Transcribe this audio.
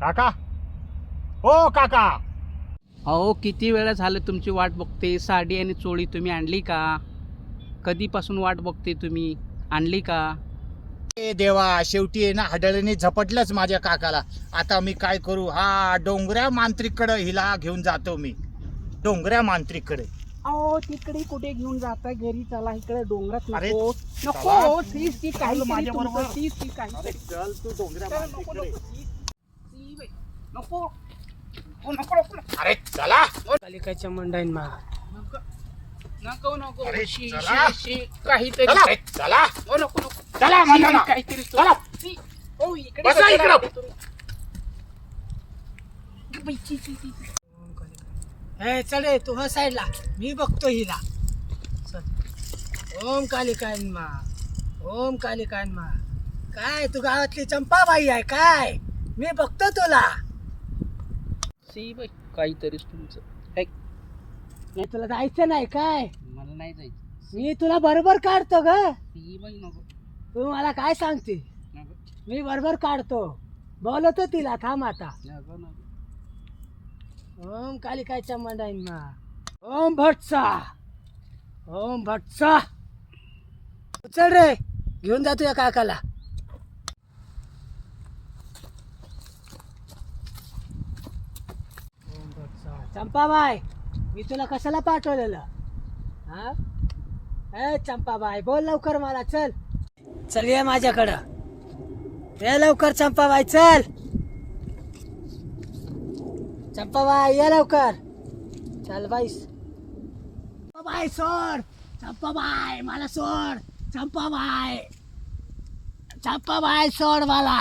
काका, ओ काका. अहो किती वेळा झालं तुमची वाट बघते. साडी आणि चोळी तुम्ही आणली का? कधीपासून वाट बघते तुम्ही, आणली का? ए देवा, शेवटी आहे ना हडळीने झपटलंच माझ्या काकाला. आता मी काय करू? हा डोंगऱ्या मांत्रिककडे हिला घेऊन जातो मी. डोंगऱ्या मांत्रिककडे. अहो तिकडे कुठे घेऊन जाता? घरी चला, इकडे डोंगरात अरे, नको. चला. नको ती काही माझ्याबरोबर. ती काही अरे चल तू डोंगऱ्या मांत्रिककडे. नको नको नको. अरे चला. कालिकाच्या मंडाईन मा नको नको. अरे, शी, चला. शी, शी, काहीतरी. अरे चला. हो, नको नको. चला म्हणलं ना. काहीतरी चला. हो इकडे बसा कशाला इकडं. आले तुम्ही? बाई, ची, ची, ची. हे चल रे तू हा साईडला, मी बघतो हिला. चल. ओम कालिकायनमा, ओम कालिकायनमा. काय तू गावातली चंपाबाई आहे काय? मी बघतो तुला. सी बाई, काहीतरीच तुमचं. ऐक, नाही तुला जायचं नाही काय? मला नाही जायचं. मी तुला बरोबर काढतो ग. सी बाई नको तू मला काय सांगते? नको मी बरोबर काढतो. बोलवतो तिला, थांब आता. नको नको. ओम कालिकाच्या मंडाईनमा, ओम भटसा, ओम भटसा. चल रे, घेऊन जा तुझ्या काकाला. ओम भटसा. चंपाबाई, मी तुला कशाला पाठवलेलं? हा ए चंपाबाई, बोल लवकर मला. चल चल, ये माझ्याकडं. ये लवकर चंपाबाई, चल. चंपाबाई ये लवकर. चल बाई. चंपाबाई सोड. चंपाबाई मला सोड. चंपाबाई, चंपाबाई सोड मला.